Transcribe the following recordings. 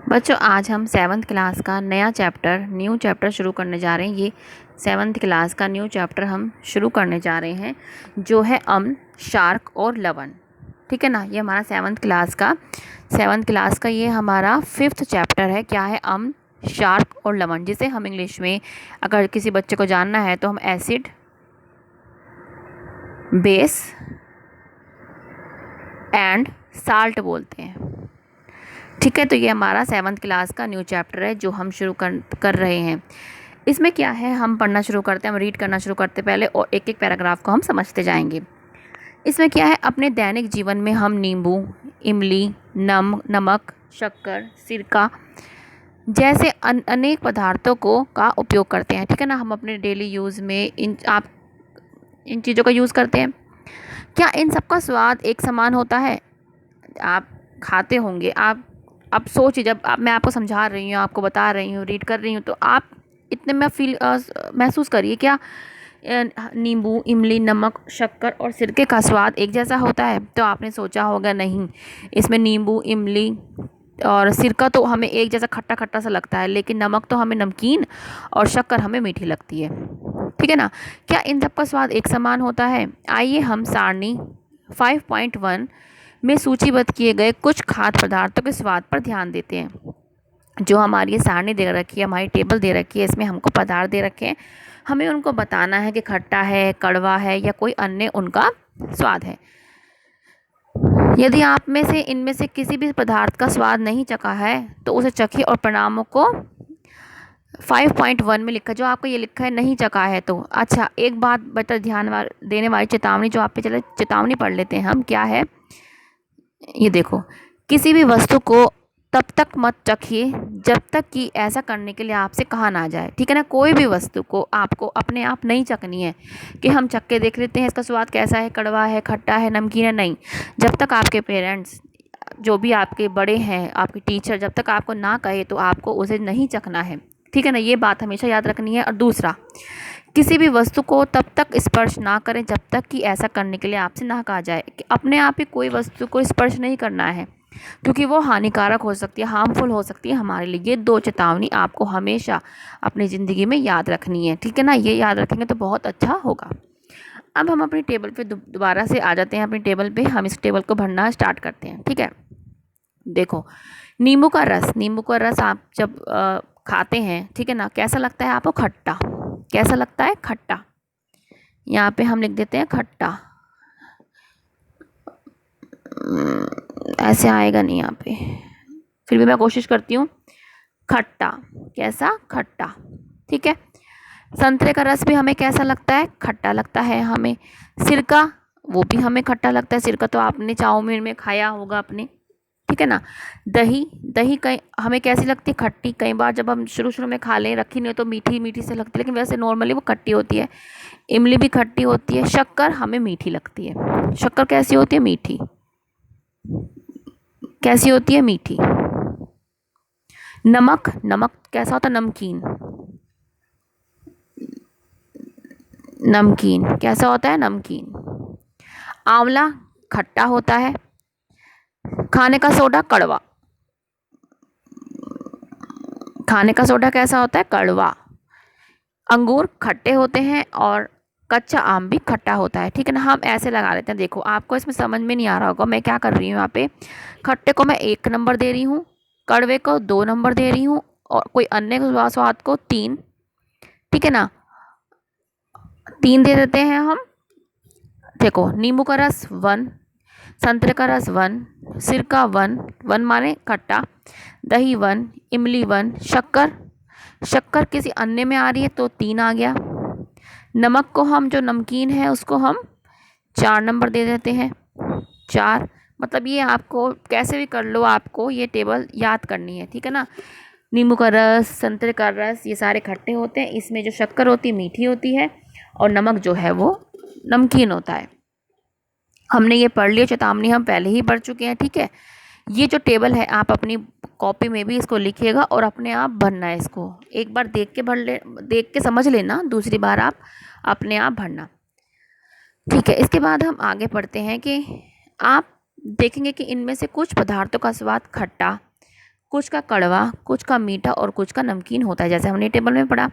बच्चों, आज हम 7th क्लास का न्यू चैप्टर शुरू करने जा रहे हैं। ये 7th क्लास का न्यू चैप्टर हम शुरू करने जा रहे हैं, जो है अम्ल, शार्क और लवण। ठीक है ना। ये हमारा 7th क्लास का ये हमारा 5th चैप्टर है। क्या है? अम्ल, शार्क और लवण, जिसे हम इंग्लिश में अगर किसी बच्चे को जानना है तो हम एसिड, बेस एंड साल्ट बोलते हैं। ठीक है, तो ये हमारा 7th क्लास का न्यू चैप्टर है जो हम शुरू कर रहे हैं। इसमें क्या है, हम पढ़ना शुरू करते हैं, हम रीड करना शुरू करते पहले, और एक एक पैराग्राफ को हम समझते जाएंगे। इसमें क्या है, अपने दैनिक जीवन में हम नींबू, इमली, नमक, शक्कर, सिरका जैसे अनेक पदार्थों का उपयोग करते हैं। ठीक है ना। हम अपने डेली यूज़ में इन चीज़ों का यूज़ करते हैं। क्या इन सब का स्वाद एक समान होता है? आप खाते होंगे। आप सोचिए, जब मैं आपको समझा रही हूँ, आपको बता रही हूँ, रीड कर रही हूँ, तो आप इतने में महसूस करिए, क्या नींबू, इमली, नमक, शक्कर और सिरके का स्वाद एक जैसा होता है? तो आपने सोचा होगा नहीं, इसमें नींबू, इमली और सिरका तो हमें एक जैसा खट्टा खट्टा सा लगता है, लेकिन नमक तो हमें नमकीन और शक्कर हमें मीठी लगती है। ठीक है ना। क्या इन सब का स्वाद एक समान होता है? आइए हम सारणी 5.1 में सूचीबद्ध किए गए कुछ खाद्य पदार्थों के स्वाद पर ध्यान देते हैं। जो हमारी ये सारणी दे रखी है, हमारी टेबल दे रखी है, इसमें हमको पदार्थ दे रखे हैं, हमें उनको बताना है कि खट्टा है, कड़वा है या कोई अन्य उनका स्वाद है। यदि आप में से इनमें से किसी भी पदार्थ का स्वाद नहीं चखा है तो उसे चखिए और परिणामों को 5.1 में लिखा, जो आपको ये लिखा है नहीं चखा है तो। अच्छा, एक बात बता, देने वाली चेतावनी जो आप पे, चले चेतावनी पढ़ लेते हैं हम। क्या है ये देखो, किसी भी वस्तु को तब तक मत चखिए जब तक कि ऐसा करने के लिए आपसे कहा ना जाए। ठीक है ना। कोई भी वस्तु को आपको अपने आप नहीं चखनी है कि हम चख के देख लेते हैं इसका स्वाद कैसा है, कड़वा है, खट्टा है, नमकीन है। नहीं, जब तक आपके पेरेंट्स, जो भी आपके बड़े हैं, आपके टीचर, जब तक आपको ना कहे तो आपको उसे नहीं चखना है। ठीक है ना। ये बात हमेशा याद रखनी है। और दूसरा, किसी भी वस्तु को तब तक स्पर्श ना करें जब तक कि ऐसा करने के लिए आपसे ना कहा जाए। कि अपने आप ही कोई वस्तु को स्पर्श नहीं करना है, क्योंकि वो हानिकारक हो सकती है, हार्मफुल हो सकती है हमारे लिए। ये 2 चेतावनी आपको हमेशा अपनी ज़िंदगी में याद रखनी है। ठीक है ना। ये याद रखेंगे तो बहुत अच्छा होगा। अब हम अपनी टेबल पे दोबारा से आ जाते हैं। अपनी टेबल पे हम इस टेबल को भरना स्टार्ट करते हैं। ठीक है। देखो, नींबू का रस आप जब खाते हैं, ठीक है ना, कैसा लगता है आपको? खट्टा। कैसा लगता है? खट्टा। यहाँ पे हम लिख देते हैं खट्टा। ऐसे आएगा नहीं यहाँ पे, फिर भी मैं कोशिश करती हूँ। खट्टा। कैसा? खट्टा। ठीक है। संतरे का रस भी हमें कैसा लगता है? खट्टा लगता है हमें। सिरका, वो भी हमें खट्टा लगता है। सिरका तो आपने चाउमीन में खाया होगा अपने। ठीक है ना। दही दही कई हमें कैसी लगती है? खट्टी। कई बार जब हम शुरू शुरू में खा लें, रखी नहीं हो तो मीठी मीठी से लगती है, लेकिन वैसे नॉर्मली वो खट्टी होती है। इमली भी खट्टी होती है। शक्कर हमें मीठी लगती है। शक्कर कैसी होती है? मीठी। कैसी होती है? मीठी। नमक, नमक कैसा होता है? नमकीन। नमकीन कैसा होता है? नमकीन। आंवला खट्टा होता है। खाने का सोडा कड़वा। खाने का सोडा कैसा होता है? कड़वा। अंगूर खट्टे होते हैं और कच्चा आम भी खट्टा होता है। ठीक है ना। हम ऐसे लगा लेते हैं। देखो, आपको इसमें समझ में नहीं आ रहा होगा मैं क्या कर रही हूँ। यहाँ पे खट्टे को मैं 1 नंबर दे रही हूँ, कड़वे को 2 नंबर दे रही हूँ, और कोई अन्य स्वाद को 3। ठीक है ना। 3 दे देते हैं हम। देखो, नींबू का रस 1, संतरे का रस 1, सिरका 1, 1 माने खट्टा, दही 1, इमली 1, शक्कर, शक्कर किसी अन्य में आ रही है तो 3 आ गया। नमक को हम, जो नमकीन है उसको हम 4 नंबर दे देते हैं। 4 मतलब ये आपको कैसे भी कर लो, आपको ये टेबल याद करनी है। ठीक है ना। नींबू का रस, संतरे का रस, ये सारे खट्टे होते हैं। इसमें जो शक्कर होती है मीठी होती है, और नमक जो है वो नमकीन होता है। हमने ये पढ़ लिया, चेतावनी हम पहले ही पढ़ चुके हैं। ठीक है। ये जो टेबल है आप अपनी कॉपी में भी इसको लिखिएगा और अपने आप भरना है इसको। एक बार देख के समझ लेना, दूसरी बार आप अपने आप भरना। ठीक है। इसके बाद हम आगे पढ़ते हैं कि आप देखेंगे कि इनमें से कुछ पदार्थों का स्वाद खट्टा, कुछ का कड़वा, कुछ का मीठा और कुछ का नमकीन होता है, जैसे हमने टेबल में पढ़ा।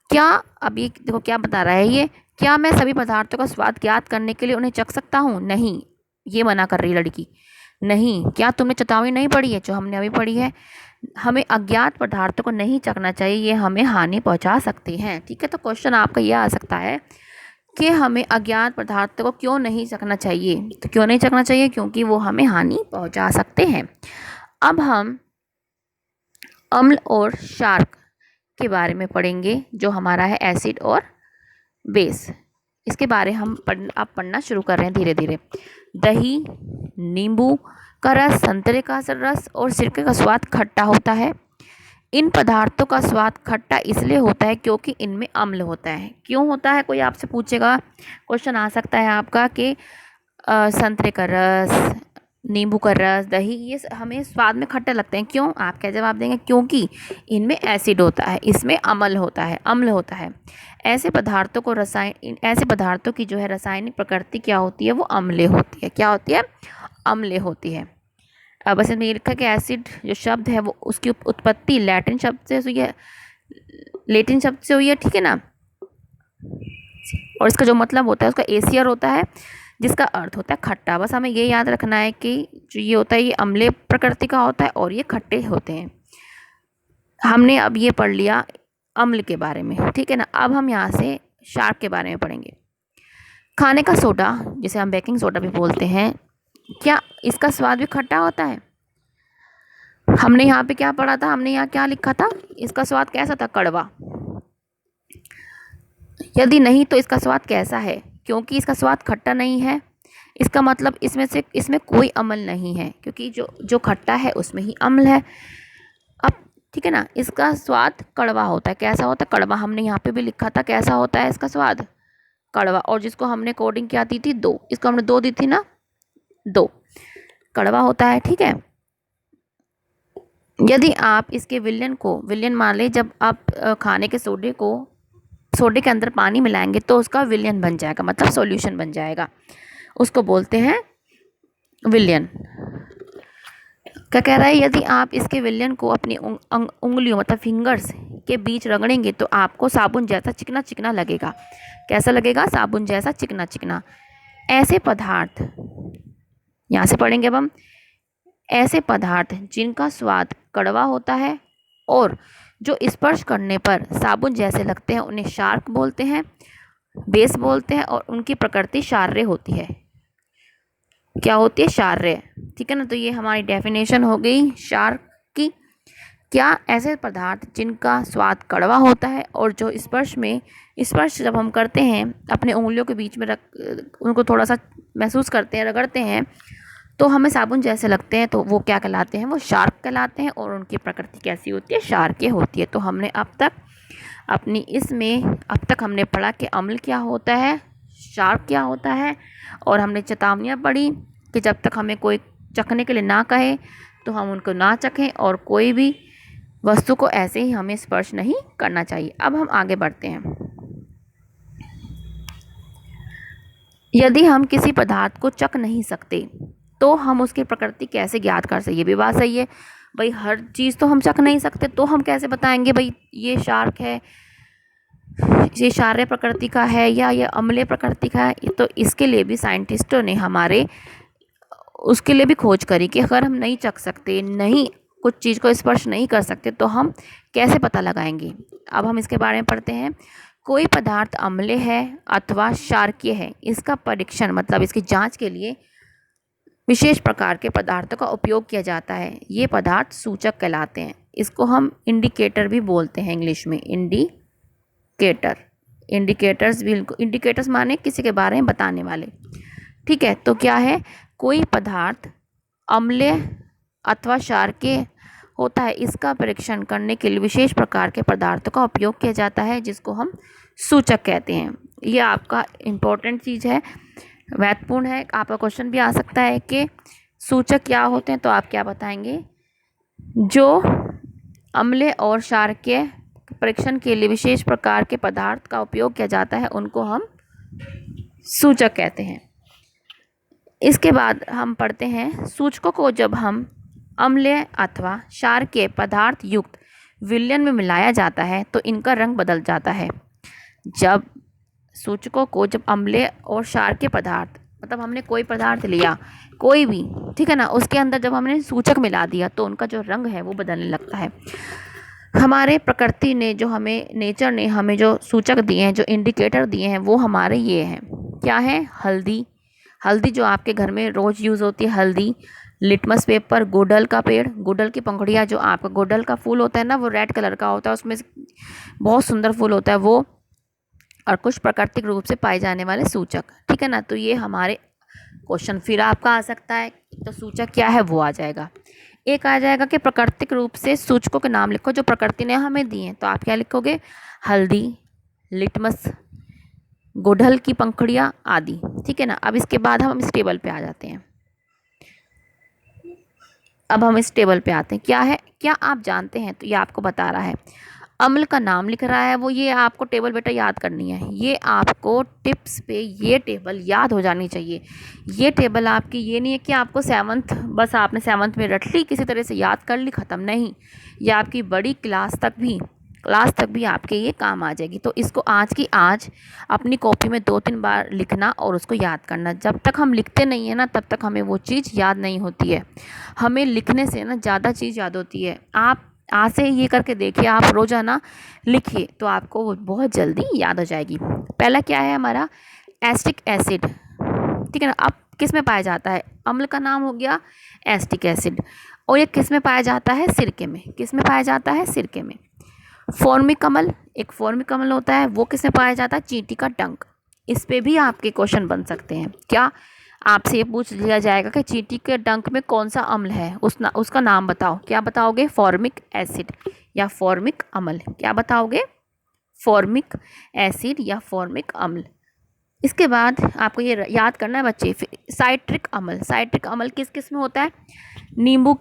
क्या, अब ये देखो क्या बता रहा है ये, क्या मैं सभी पदार्थों का स्वाद ज्ञात करने के लिए उन्हें चख सकता हूँ? नहीं, ये मना कर रही लड़की। नहीं, क्या तुमने चेतावनी नहीं पढ़ी है जो हमने अभी पढ़ी है? हमें अज्ञात पदार्थों को नहीं चखना चाहिए, ये हमें हानि पहुंचा सकते हैं। ठीक है, तो क्वेश्चन आपका ये आ सकता है कि हमें अज्ञात पदार्थों को क्यों नहीं चखना चाहिए? तो क्यों नहीं चखना चाहिए? क्योंकि वो हमें हानि पहुंचा सकते हैं। अब हम अम्ल और क्षार के बारे में पढ़ेंगे, जो हमारा है एसिड और बेस। इसके बारे हम अब पढ़ना शुरू कर रहे हैं धीरे धीरे। दही, नींबू का रस, संतरे का रस और सिरके का स्वाद खट्टा होता है। इन पदार्थों का स्वाद खट्टा इसलिए होता है क्योंकि इनमें अम्ल होता है। क्यों होता है? कोई आपसे पूछेगा, क्वेश्चन आ सकता है आपका कि संतरे का रस, नींबू का रस, दही, ये हमें स्वाद में खट्टे लगते हैं। क्यों? आप क्या जवाब देंगे? क्योंकि इनमें एसिड होता है, इसमें अम्ल होता है, अम्ल होता है। ऐसे पदार्थों की जो है रासायनिक प्रकृति क्या होती है? वो अम्लीय होती है। क्या होती है? अम्लीय होती है। अब बस इसमें ये लिखा कि एसिड जो शब्द है वो उसकी उत्पत्ति लैटिन शब्द से हुई है, ठीक है ना। और इसका जो मतलब होता है उसका एसियर होता है, जिसका अर्थ होता है खट्टा। बस हमें ये याद रखना है कि जो ये होता है ये अम्लीय प्रकृति का होता है और ये खट्टे होते हैं। हमने अब ये पढ़ लिया अम्ल के बारे में, ठीक है ना। अब हम यहाँ से क्षार के बारे में पढ़ेंगे। खाने का सोडा, जिसे हम बेकिंग सोडा भी बोलते हैं, क्या इसका स्वाद भी खट्टा होता है? हमने यहाँ पे क्या पढ़ा था? हमने यहाँ क्या लिखा था? इसका स्वाद कैसा था? कड़वा। यदि नहीं तो इसका स्वाद कैसा है? क्योंकि इसका स्वाद खट्टा नहीं है, इसका मतलब इसमें कोई अम्ल नहीं है, क्योंकि जो खट्टा है उसमें ही अम्ल है। अब ठीक है ना, इसका स्वाद कड़वा होता है। कैसा होता है? कड़वा। हमने यहाँ पे भी लिखा था कैसा होता है इसका स्वाद? कड़वा। और जिसको हमने कोडिंग क्या दी थी? 2। इसको हमने 2 दी थी ना, 2 कड़वा होता है। ठीक है, यदि आप इसके विलयन मान लें, जब आप खाने के सोडे के अंदर पानी मिलाएंगे तो उसका विलयन बन जाएगा, मतलब सॉल्यूशन बन जाएगा, उसको बोलते हैं विलयन। क्या कह रहा है? यदि आप इसके विलयन को अपनी उंगलियों मतलब फिंगर्स के बीच रगड़ेंगे तो आपको साबुन जैसा चिकना चिकना लगेगा। कैसा लगेगा? साबुन जैसा चिकना चिकना। ऐसे पदार्थ, यहाँ से पढ़ेंगे अब हम, ऐसे पदार्थ जिनका स्वाद कड़वा होता है और जो स्पर्श करने पर साबुन जैसे लगते हैं उन्हें शार्क बोलते हैं, बेस बोलते हैं, और उनकी प्रकृति क्षारीय होती है। क्या होती है? क्षारीय। ठीक है ना, तो ये हमारी डेफिनेशन हो गई क्षार की। क्या ऐसे पदार्थ जिनका स्वाद कड़वा होता है और जो स्पर्श जब हम करते हैं अपने उंगलियों के बीच में उनको थोड़ा सा महसूस करते हैं, रगड़ते हैं, तो हमें साबुन जैसे लगते हैं, तो वो क्या कहलाते हैं? वो शार्क कहलाते हैं। और उनकी प्रकृति कैसी होती है? क्षारीय होती है। तो हमने अब तक हमने पढ़ा कि अम्ल क्या होता है, शार्क क्या होता है, और हमने चेतावनियाँ पढ़ी कि जब तक हमें कोई चखने के लिए ना कहे तो हम उनको ना चखें, और कोई भी वस्तु को ऐसे ही हमें स्पर्श नहीं करना चाहिए। अब हम आगे बढ़ते हैं। यदि हम किसी पदार्थ को चख नहीं सकते तो हम उसकी प्रकृति कैसे ज्ञात कर सकते? ये भी बात सही है भाई, हर चीज़ तो हम चख नहीं सकते, तो हम कैसे बताएंगे भाई ये शार्क है, ये क्षारीय प्रकृति का है या ये अम्लीय प्रकृति का है? तो इसके लिए भी साइंटिस्टों ने उसके लिए भी खोज करी कि अगर हम नहीं चख सकते, नहीं कुछ चीज़ को स्पर्श नहीं कर सकते, तो हम कैसे पता लगाएंगे? अब हम इसके बारे में पढ़ते हैं। कोई पदार्थ अम्लीय है अथवा क्षारीय है, इसका परीक्षण मतलब इसकी जांच के लिए विशेष प्रकार के पदार्थों का उपयोग किया जाता है। ये पदार्थ सूचक कहलाते हैं। इसको हम इंडिकेटर भी बोलते हैं इंग्लिश में, इंडिकेटर्स माने किसी के बारे में बताने वाले। ठीक है, तो क्या है? कोई पदार्थ अम्लीय अथवा क्षारीय होता है, इसका परीक्षण करने के लिए विशेष प्रकार के पदार्थों का उपयोग किया जाता है, जिसको हम सूचक कहते हैं। ये आपका इम्पोर्टेंट चीज़ है, महत्वपूर्ण है। आपका क्वेश्चन भी आ सकता है कि सूचक क्या होते हैं, तो आप क्या बताएंगे? जो अम्लीय और क्षारीय परीक्षण के लिए विशेष प्रकार के पदार्थ का उपयोग किया जाता है, उनको हम सूचक कहते हैं। इसके बाद हम पढ़ते हैं सूचकों को जब हम अम्लीय अथवा क्षारकीय पदार्थ युक्त विलयन में मिलाया जाता है तो इनका रंग बदल जाता है। जब सूचकों को जब अम्लीय और क्षारकीय पदार्थ मतलब हमने कोई पदार्थ लिया कोई भी, ठीक है ना, उसके अंदर जब हमने सूचक मिला दिया तो उनका जो रंग है वो बदलने लगता है। हमारे प्रकृति ने जो हमें नेचर ने हमें जो सूचक दिए हैं, जो इंडिकेटर दिए हैं, वो हमारे ये हैं। क्या है? हल्दी, हल्दी जो आपके घर में रोज़ यूज़ होती है, हल्दी, लिटमस पेपर, गुड़हल का पेड़, गुड़हल की पंखुड़ियाँ, जो आपका गुड़हल का फूल होता है ना वो रेड कलर का होता है, उसमें बहुत सुंदर फूल होता है वो, और कुछ प्राकृतिक रूप से पाए जाने वाले सूचक, ठीक है ना। तो ये हमारे क्वेश्चन फिर आपका आ सकता है, तो सूचक क्या है वो आ जाएगा। एक आ जाएगा कि प्राकृतिक रूप से सूचकों के नाम लिखो जो प्रकृति ने हमें दिए हैं, तो आप क्या लिखोगे? हल्दी, लिटमस, गुड़हल की पंखुड़ियाँ आदि, ठीक है ना। अब इसके बाद हम इस टेबल पे आ जाते हैं। अब हम इस टेबल पे आते हैं, क्या है, क्या आप जानते हैं? तो ये आपको बता रहा है, अम्ल का नाम लिख रहा है वो। ये आपको टेबल बेटा याद करनी है, ये आपको टिप्स पे ये टेबल याद हो जानी चाहिए। ये टेबल आपकी ये नहीं है कि आपको सेवन्थ, बस आपने सेवन्थ में रट ली, किसी तरह से याद कर ली, ख़त्म नहीं। ये आपकी बड़ी क्लास तक भी आपके ये काम आ जाएगी। तो इसको आज की आज अपनी कॉपी में 2-3 बार लिखना और उसको याद करना। जब तक हम लिखते नहीं हैं ना तब तक हमें वो चीज़ याद नहीं होती है। हमें लिखने से ना ज़्यादा चीज़ याद होती है। आप आज से ये करके देखिए, आप रोज़ाना लिखिए तो आपको वो बहुत जल्दी याद हो जाएगी। पहला क्या है हमारा? एसिटिक एसिड, ठीक है ना। अब किस में पाया जाता है? अम्ल का नाम हो गया एसिटिक एसिड, और ये किस में पाया जाता है? सिरके में। किस में पाया जाता है? सिरके में। फॉर्मिक अम्ल, एक फॉर्मिक अम्ल होता है, वो किस में पाया जाता है? चींटी का डंक। इस पे भी आपके क्वेश्चन बन सकते हैं। क्या आपसे ये पूछ लिया जाएगा कि चींटी के डंक में कौन सा अम्ल है, उसका नाम बताओ। क्या बताओगे? फॉर्मिक एसिड या फॉर्मिक अम्ल। क्या बताओगे? फॉर्मिक एसिड या फॉर्मिक अम्ल। इसके बाद आपको ये याद करना है बच्चे, साइट्रिक अम्ल। साइट्रिक अम्ल किस किस में होता है? नींबू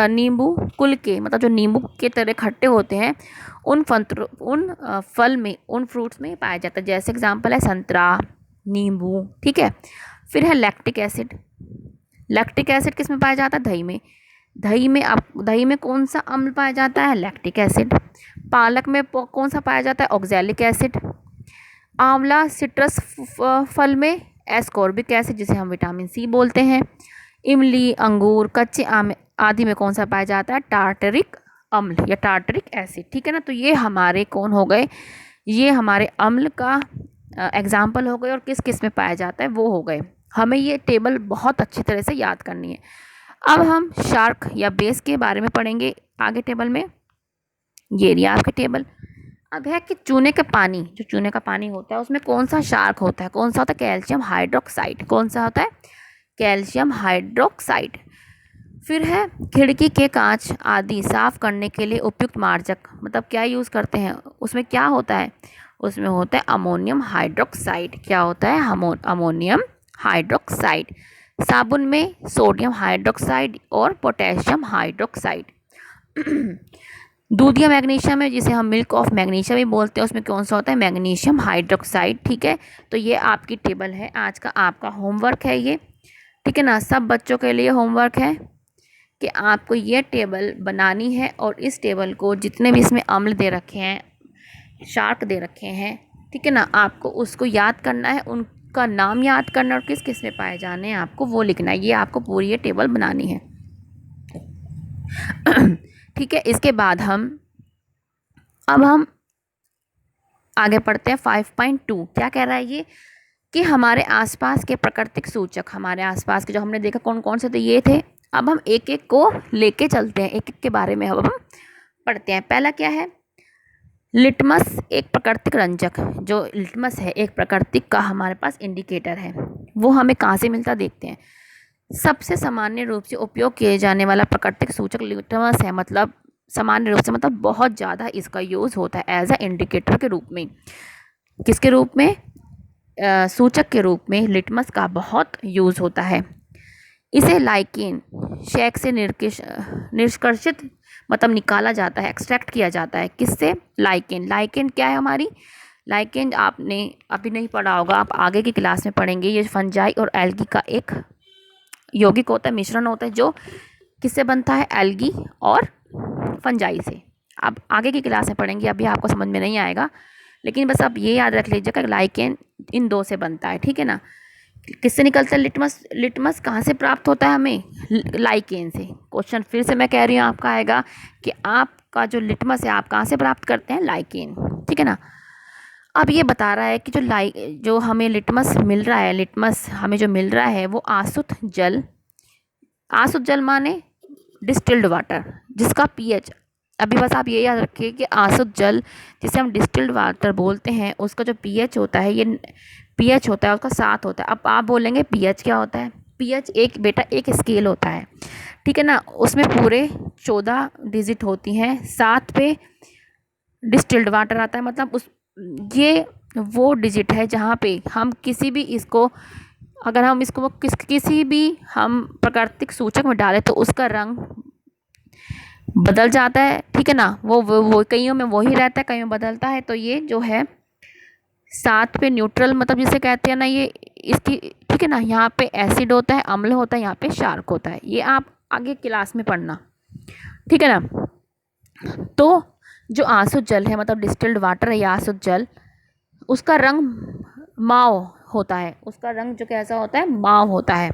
नींबू कुल के, मतलब जो नींबू के तरह खट्टे होते हैं उन फल में, उन फ्रूट्स में पाया जाता है। जैसे एग्जांपल है संतरा, नींबू, ठीक है। फिर है लैक्टिक एसिड। लैक्टिक एसिड किस में पाया जाता है? दही में। दही में कौन सा अम्ल पाया जाता है? Lactic acid. पालक में कौन सा पाया जाता है? Oxalic acid. आंवला सिट्रस फल में एस्कॉर्बिक एसिड, जिसे हम विटामिन सी बोलते हैं। इमली, अंगूर, कच्चे आम आदि में कौन सा पाया जाता है? टार्टरिक अम्ल या टार्टरिक एसिड, ठीक है ना। तो ये हमारे कौन हो गए? ये हमारे अम्ल का एग्जाम्पल हो गए, और किस किस में पाया जाता है वो हो गए। हमें ये टेबल बहुत अच्छी तरह से याद करनी है। अब हम शार्क या बेस के बारे में पढ़ेंगे आगे टेबल में। ये रही आपके टेबल। अब है कि चूने का पानी, जो चूने का पानी होता है उसमें कौन सा शार्क होता है? कौन सा होता है? Calcium hydroxide. कौन सा होता है? Calcium hydroxide. फिर है खिड़की के कांच आदि साफ करने के लिए उपयुक्त मार्जक, मतलब क्या यूज़ करते हैं? उसमें क्या होता है? उसमें होता है अमोनियम हाइड्रोक्साइड। क्या होता है? Ammonium hydroxide. साबुन में सोडियम हाइड्रोक्साइड और पोटेशियम हाइड्रोक्साइड। दूध या मैग्नीशियम है, जिसे हम मिल्क ऑफ मैग्नीशियम भी बोलते हैं, उसमें कौन सा होता है? मैग्नीशियम हाइड्रोक्साइड, ठीक है। तो ये आपकी टेबल है, आज का आपका होमवर्क है ये, ठीक है ना। सब बच्चों के लिए होमवर्क है कि आपको ये टेबल बनानी है, और इस टेबल को जितने भी इसमें अम्ल दे रखे हैं, शार्क दे रखे हैं, ठीक है ना, आपको उसको याद करना है, उनका नाम याद करना और किस किस में पाए जाने हैं आपको वो लिखना है। ये आपको पूरी ये टेबल बनानी है, ठीक है। इसके बाद अब हम आगे पढ़ते हैं 5.2। क्या कह रहा है ये? कि हमारे आसपास के प्राकृतिक सूचक, हमारे आसपास के जो हमने देखा कौन कौन से थे, ये थे। अब हम एक एक को लेके चलते हैं, एक एक के बारे में अब हम पढ़ते हैं। पहला क्या है? लिटमस एक प्राकृतिक रंजक। जो लिटमस है एक प्राकृतिक का हमारे पास इंडिकेटर है। वो हमें कहाँ से मिलता देखते हैं। सबसे सामान्य रूप से उपयोग किए जाने वाला प्राकृतिक सूचक लिटमस है, मतलब सामान्य रूप से मतलब बहुत ज़्यादा इसका यूज़ होता है एज अ इंडिकेटर के रूप में। किसके रूप में? सूचक के रूप में लिटमस का बहुत यूज़ होता है। इसे लाइकेन शेक से निष्कर्षित मतलब निकाला जाता है, एक्सट्रैक्ट किया जाता है। किससे? लाइकेन। लाइकेन क्या है हमारी? लाइकेन आपने अभी नहीं पढ़ा होगा, आप आगे की क्लास में पढ़ेंगे। ये फंजाई और एल्गी का एक यौगिक होता है, मिश्रण होता है, जो किससे बनता है? एल्गी और फंजाई से। अब आगे की क्लास में पढ़ेंगे, अभी आपको समझ में नहीं आएगा, लेकिन बस आप ये याद रख लीजिएगा कि लाइकेन इन दो से बनता है, ठीक है ना। किससे निकलता है लिटमस? लिटमस कहाँ से प्राप्त होता है हमें? लाइकेन से। क्वेश्चन फिर से मैं कह रही हूँ आपका आएगा कि आपका जो लिटमस है आप कहाँ से प्राप्त करते हैं? लाइकेन, ठीक है ना। अब ये बता रहा है कि जो हमें लिटमस मिल रहा है, लिटमस हमें जो मिल रहा है वो आसुत जल, आसुत जल माने डिस्टिल्ड वाटर, जिसका पीएच, अभी बस आप ये याद रखिए कि आसुत जल जिसे हम डिस्टिल्ड वाटर बोलते हैं उसका जो पीएच होता है, ये पीएच होता है उसका 7 होता है। अब आप बोलेंगे पीएच क्या होता है? पीएच एक बेटा एक स्केल होता है, ठीक है ना। उसमें पूरे 14 डिजिट होती हैं, 7 पे डिस्टिल्ड वाटर आता है, मतलब उस ये वो डिजिट है जहाँ पे हम किसी भी इसको, अगर हम इसको किसी भी हम प्राकृतिक सूचक में डालें तो उसका रंग बदल जाता है, ठीक है ना। वो कईयों में वही रहता है, कईयों में बदलता है। तो ये जो है 7 पे न्यूट्रल, मतलब जिसे कहते हैं ना, ये इसकी, ठीक है ना। यहाँ पे एसिड होता है, अम्ल होता है, यहाँ पे शार्क होता है। ये आप आगे क्लास में पढ़ना, ठीक है ना। तो जो आसुत जल है, मतलब डिस्टिल्ड वाटर है या आसुत जल, उसका रंग माव होता है। उसका रंग जो कैसा होता है? माव होता है।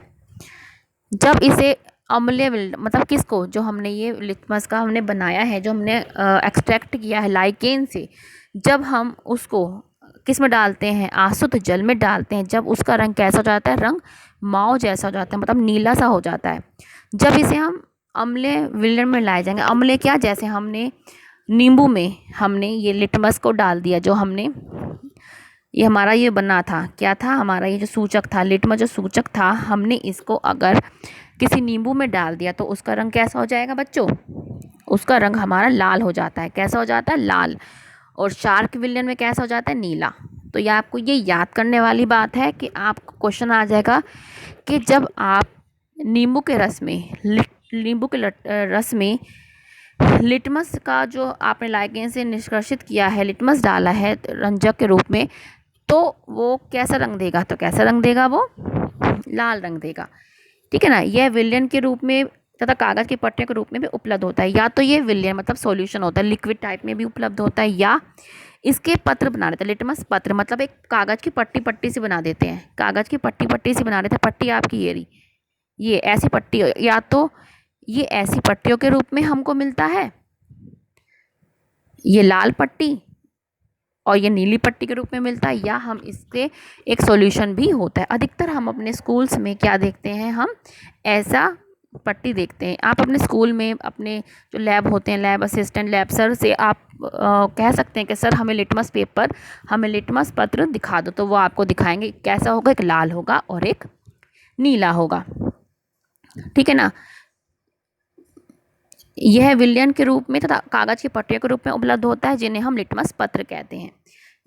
जब इसे अम्लीय मतलब किसको, जो हमने ये लिटमस का हमने बनाया है, जो हमने एक्सट्रैक्ट किया है लाइकेन से, जब हम उसको किस में डालते हैं? आसुत जल में डालते हैं, जब उसका रंग कैसा हो जाता है? रंग माव जैसा हो जाता है, मतलब नीला सा हो जाता है। जब इसे हम अम्लीय विलयन में लाए जाएंगे, अम्लीय क्या? जैसे हमने नींबू में हमने ये लिटमस को डाल दिया, जो हमने ये हमारा ये बना था, क्या था हमारा ये जो सूचक था, लिटमस जो सूचक था, हमने इसको अगर किसी नींबू में डाल दिया तो उसका रंग कैसा हो जाएगा बच्चों? उसका रंग हमारा लाल हो जाता है। कैसा हो जाता है? लाल। और शार्क विलियन में कैसा हो जाता है? नीला। तो ये आपको ये याद करने वाली बात है कि आपको क्वेश्चन आ जाएगा कि जब आप नींबू के रस में रस में लिटमस का जो आपने लाइकेन से निष्कर्षित किया है, लिटमस डाला है रंजक के रूप में, तो वो कैसा रंग देगा? तो कैसा रंग देगा? वो लाल रंग देगा, ठीक है ना। यह विलयन के रूप में तथा कागज़ की पट्टियों के रूप में भी उपलब्ध होता है। या तो ये विलयन मतलब सॉल्यूशन होता है, लिक्विड टाइप में भी उपलब्ध होता है, या इसके पत्र बना देते हैं। लिटमस पत्र मतलब एक कागज़ की पट्टी पट्टी से बना देते हैं, कागज़ की पट्टी पट्टी से बना देते हैं। पट्टी आपकी ये रही, ये ऐसी पट्टी, या तो ये ऐसी पट्टियों के रूप में हमको मिलता है, ये लाल पट्टी, और ये नीली पट्टी के रूप में मिलता है, या हम इसके एक सॉल्यूशन भी होता है। अधिकतर हम अपने स्कूल्स में क्या देखते हैं? हम ऐसा पट्टी देखते हैं। आप अपने स्कूल में अपने जो लैब होते हैं, लैब असिस्टेंट, लैब सर से आप कह सकते हैं कि सर हमें लिटमस पेपर, हमें लिटमस पत्र दिखा दो, तो वो आपको दिखाएंगे। कैसा होगा? एक लाल होगा और एक नीला होगा, ठीक है ना। यह विलयन के रूप में तथा कागज़ की पट्टियों के रूप में उपलब्ध होता है, जिन्हें हम लिटमस पत्र कहते हैं।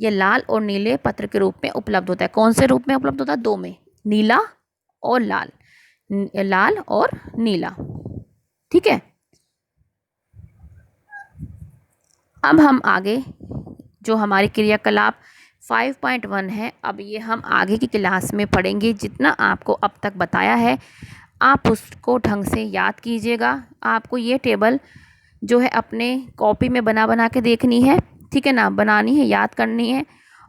यह लाल और नीले पत्र के रूप में उपलब्ध होता है। कौन से रूप में उपलब्ध होता है? 2 में, नीला और लाल, लाल और नीला, ठीक है। अब हम आगे जो हमारी क्रियाकलाप 5.1 है, अब ये हम आगे की क्लास में पढ़ेंगे। जितना आपको अब तक बताया है आप उसको ढंग से याद कीजिएगा। आपको ये टेबल जो है अपने कॉपी में बना बना के देखनी है, ठीक है ना, बनानी है, याद करनी है।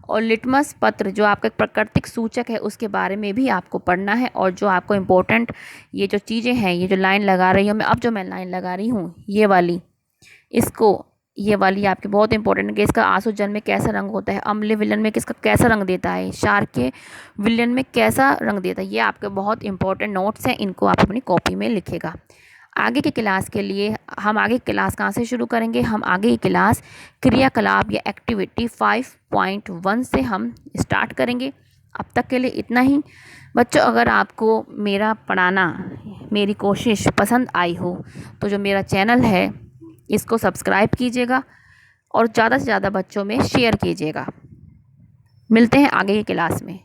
और लिटमस पत्र जो आपका प्राकृतिक सूचक है उसके बारे में भी आपको पढ़ना है। और जो आपको इम्पोर्टेंट ये जो चीज़ें हैं, ये जो लाइन लगा रही हूँ मैं, अब जो मैं लाइन लगा रही हूँ ये वाली, इसको, ये वाली आपकी बहुत इंपॉर्टेंट है कि इसका आंसू जल में कैसा रंग होता है, अम्लीय विलयन में किसका कैसा रंग देता है, क्षारकीय विलयन में कैसा रंग देता है। ये आपके बहुत इंपॉर्टेंट नोट्स हैं, इनको आप अपनी कॉपी में लिखेगा। आगे की क्लास के लिए हम आगे क्लास कहाँ से शुरू करेंगे? हम आगे की क्लास क्रियाकलाप या एक्टिविटी 5.1 से हम स्टार्ट करेंगे। अब तक के लिए इतना ही बच्चों। अगर आपको मेरा पढ़ाना, मेरी कोशिश पसंद आई हो तो जो मेरा चैनल है इसको सब्सक्राइब कीजिएगा और ज़्यादा से ज़्यादा बच्चों में शेयर कीजिएगा। मिलते हैं आगे की क्लास में।